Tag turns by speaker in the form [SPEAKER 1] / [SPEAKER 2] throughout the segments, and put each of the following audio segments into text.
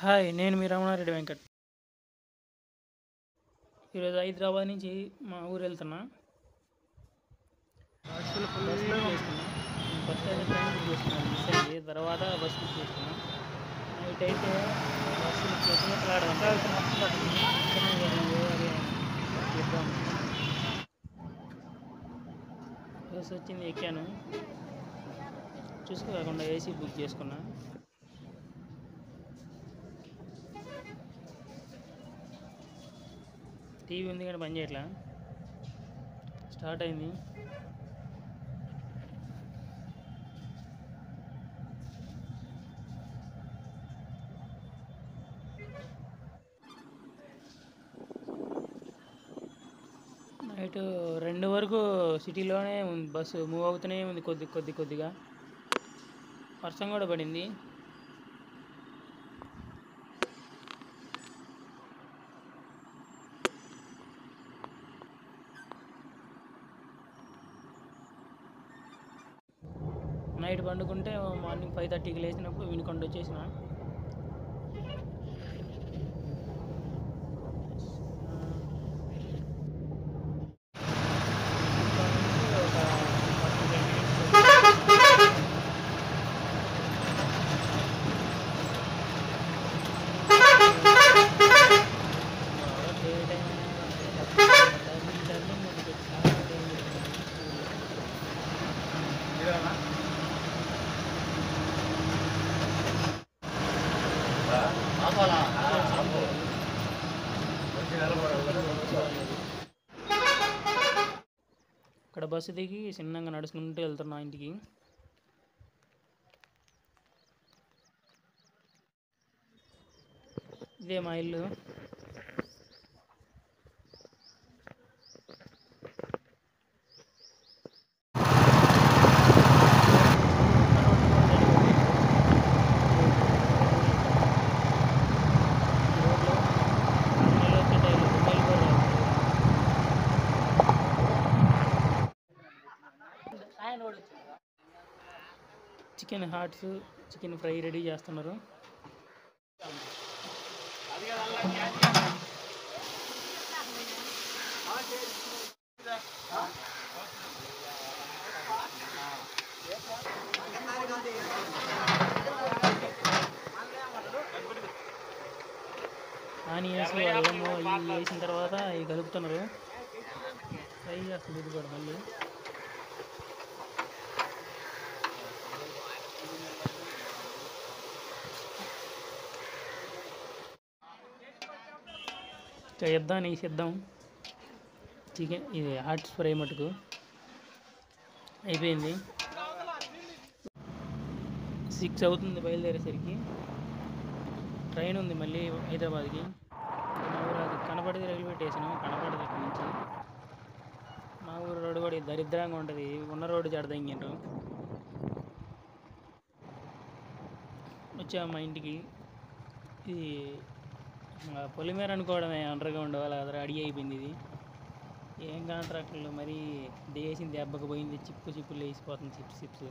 [SPEAKER 1] Hi, నేను మీ రమణారెడ్డి వెంకట్. ఈరోజు హైదరాబాద్ నుంచి మా ఊరు వెళ్తున్నా. బస్ బుక్ చేసుకున్నా. ఫస్ట్ అయితే ట్రైన్ బుక్ చేసుకున్నాను, మిస్ అయింది. తర్వాత బస్ బుక్ చేసుకున్నా. నైట్ అయితే బస్సు బుక్ చేసి బస్సు వచ్చింది, ఎక్కాను. చూసుకోకుండా ఏసీ బుక్ చేసుకున్నా. టీవీ ఉంది కానీ పని చేయట్లా. స్టార్ట్ అయింది. నైట్ 2 వరకు సిటీలోనే ఉంది, బస్సు మూవ్ అవుతూనే ఉంది. కొద్దిగా వర్షం కూడా పడింది. నైట్ పండుకుంటే మార్నింగ్ 5:30కి లేచినప్పుడు వినుకొండ వచ్చేసిన. ఇక్కడ బస్సు దిగి చిన్నగా నడుచుకుంటూ వెళ్తున్నా ఇంటికి. ఇదే మా ఇల్లు. చికెన్ హాట్స్, చికెన్ ఫ్రై రెడీ చేస్తున్నారు. ఆనియన్స్, అల్లము ఇవి వేసిన తర్వాత ఇవి కలుపుతున్నారు. ఫ్రై చేస్తుంది ఇది కూడా మళ్ళీ. యుద్ధానికి సిద్ధం. చికెన్ ఇది హాట్ ఫ్రై మటుకు అయిపోయింది. 6 అవుతుంది బయలుదేరేసరికి. ట్రైన్ ఉంది మళ్ళీ హైదరాబాద్కి. మా ఊరు అది కనపడేది రైల్వే స్టేషను, కనపడదు అక్కడి నుంచి. మా ఊరు రోడ్డు కూడా దరిద్రంగా ఉంటుంది, ఉన్న రోడ్డు చెడదంగిండ్రు. వచ్చాము మా ఇంటికి. ఇది పొలిమేర అనుకోవడమే, అండర్గ్రౌండ్ అలా రెడీ అయిపోయింది. ఇది ఏం కాంట్రాక్టర్లు మరీ దేశం దెబ్బకు పోయింది. చిప్పులు వేసిపోతుంది, చిప్స్.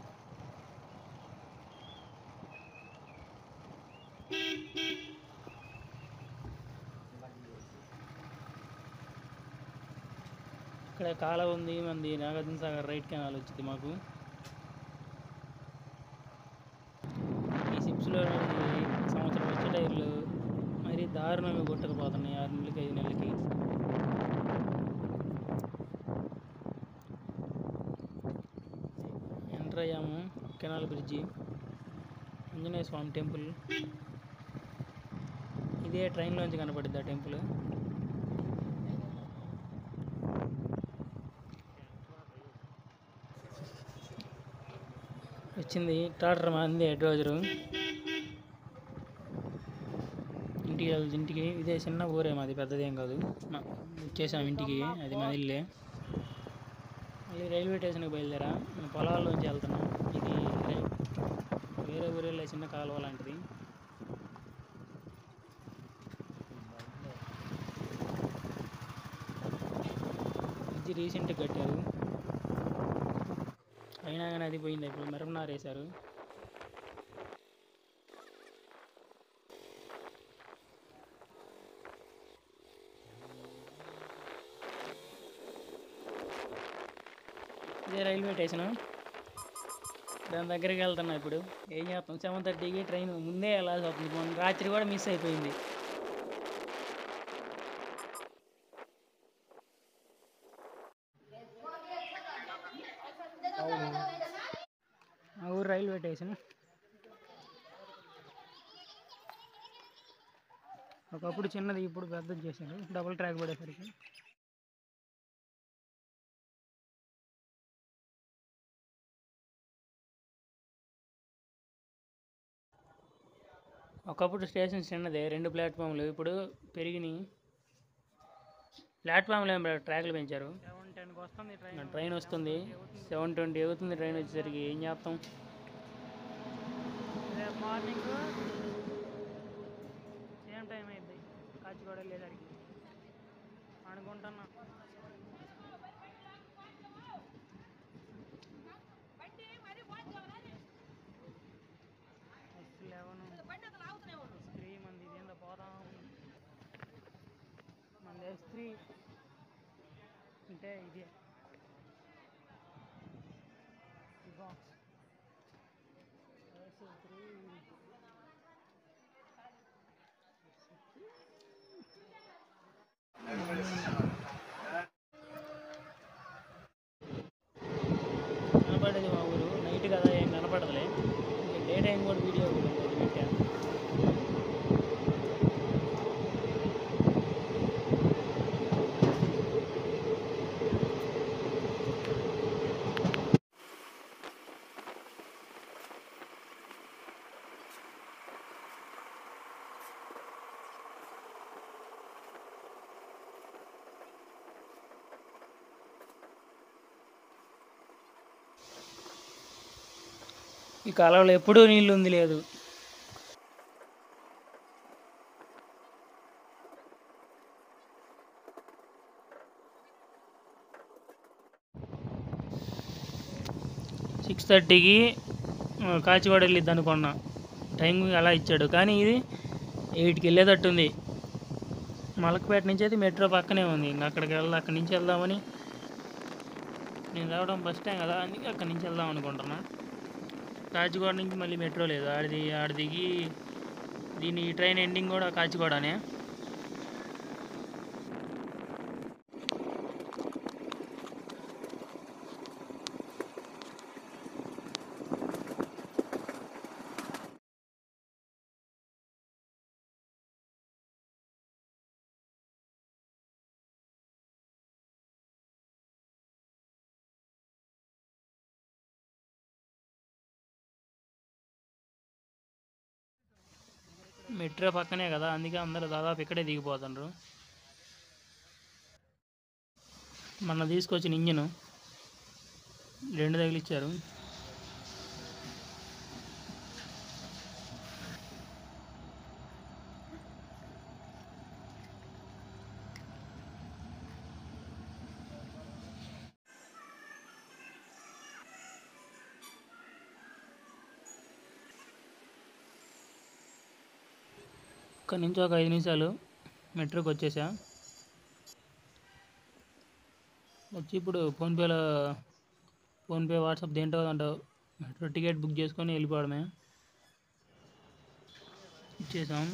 [SPEAKER 1] ఇక్కడ కాలువ ఉంది, మంది నాగార్జున సాగర్ రైట్ కెనాల్ వచ్చింది మాకు. ఈ షిప్స్లో సంవత్సరం వచ్చే టైర్లు మరీ దారుణంగా కొట్టకపోతున్నాయి 6 నెలలకి 5 నెలలకి. ఎంటర్ అయ్యాము. కెనాల్ బ్రిడ్జి, ఆంజనేయ స్వామి టెంపుల్. ఇదే ట్రైన్లోంచి కనపడుద్ది ఆ టెంపుల్. వచ్చింది ట్రాక్టర్, మంది అడ్వైజరు. ఇంటికి ఇదే చిన్న ఊరే మాది, పెద్దదేం కాదు. వచ్చేసాము ఇంటికి, అది మా ఇల్లే. మళ్ళీ రైల్వే స్టేషన్కి బయలుదేరా. మేము పొలాల్లోంచి వెళ్తున్నాం. ఇది వేరే ఊరేళ్ళే చిన్న కాలువ లాంటిది. బ్రిడ్జి రీసెంట్గా కట్టారు, అయినా కానీ అది పోయింది. ఇప్పుడు మెరమనారు వేశారు. ఇదే రైల్వే స్టేషను. దాని దగ్గరికి వెళ్తున్నా ఇప్పుడు. ఏం చేస్తాం, 7:30కి ట్రైన్ ముందే వెళ్ళాల్సి వస్తుంది. మొన్న రాత్రి కూడా మిస్ అయిపోయింది. మా ఊరు రైల్వే స్టేషన్. ఒకప్పుడు చిన్నది, ఇప్పుడు పెద్దది చేశారు డబుల్ ట్రాక్ పడేసరికి. ఒకప్పుడు స్టేషన్ చిన్నదే, 2 ప్లాట్ఫామ్లు. ఇప్పుడు పెరిగినాయి. ప్లాట్ఫామ్లు ఏం ట్రాక్లు పెంచారు. 7:10కి వస్తుంది ట్రైన్ వస్తుంది. 7:20 అవుతుంది ట్రైన్ వచ్చేసరికి. ఏం చేస్తాం, రేపు మార్నింగ్ సేమ్ టైం అయింది కాచిగూడ వెళ్ళేసరికి అనుకుంటున్నా. S11 S3 మంది ఇదేందో పోతా ఉంది. మన S3 అంటే ఇదే బాక్స్ S3. కనపడేది మా ఊరు. నైట్ కదా ఏం కనపడదులే. డే టైం కూడా వీడియో కూడా ఉంటుంది పెట్టా. ఈ కాలంలో ఎప్పుడూ నీళ్ళు ఉంది లేదు. సిక్స్ 6:30కి కాచివాడ వెళ్ళిద్ది అనుకున్నా. టైం అలా ఇచ్చాడు, కానీ ఇది 8కి వెళ్ళేటట్టుంది. మలకపేట నుంచి అయితే మెట్రో పక్కనే ఉంది. ఇంకా అక్కడి నుంచి వెళ్దామని. నేను రావడం బస్ స్టాండ్ కదా, అందుకే అక్కడి నుంచి వెళ్దాం అనుకుంటున్నా. కాచిగూడ నుంచి మళ్ళీ మెట్రో లేదు. ఆడ దిగి దీని ట్రైన్ ఎండింగ్ కూడా కాచిగూడనే. మెట్రో పక్కనే కదా, అందుకే అందరూ దాదాపు ఇక్కడే దిగిపోతుండ్రు. మొన్న తీసుకొచ్చిన ఇంజను 2 తగిలిచ్చారు. ఇక్కడ నుంచి ఒక 5 నిమిషాలు మెట్రోకి వచ్చేసా. వచ్చి ఇప్పుడు ఫోన్పే వాట్సాప్ దేంటో అంటావు మెట్రో టికెట్ బుక్ చేసుకొని వెళ్ళిపోవడమే. ఇచ్చేసాం.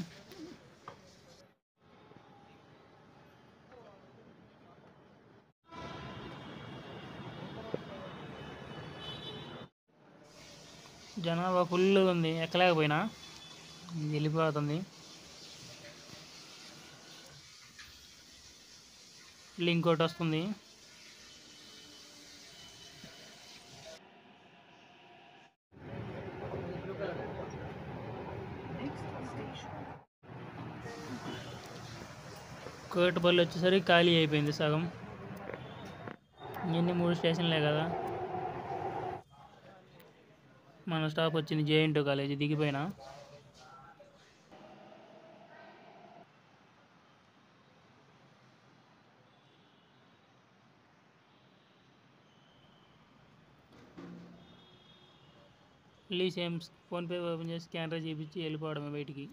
[SPEAKER 1] జనాభా ఫుల్గా ఉంది, ఎక్కలేకపోయినా వెళ్ళిపోతుంది. ఇంకోటి వస్తుంది. కోటపల్లి వచ్చేసరికి ఖాళీ అయిపోయింది సగం. ఇవన్నీ 3 స్టేషన్లే కదా. మన స్టాప్ వచ్చింది JN2 కాలేజీ. దిగిపోయినా. మళ్ళీ సేమ్ ఫోన్పే ఓపెన్ చేసి స్కానర్ చూపించి వెళ్ళిపోవడమే బయటికి.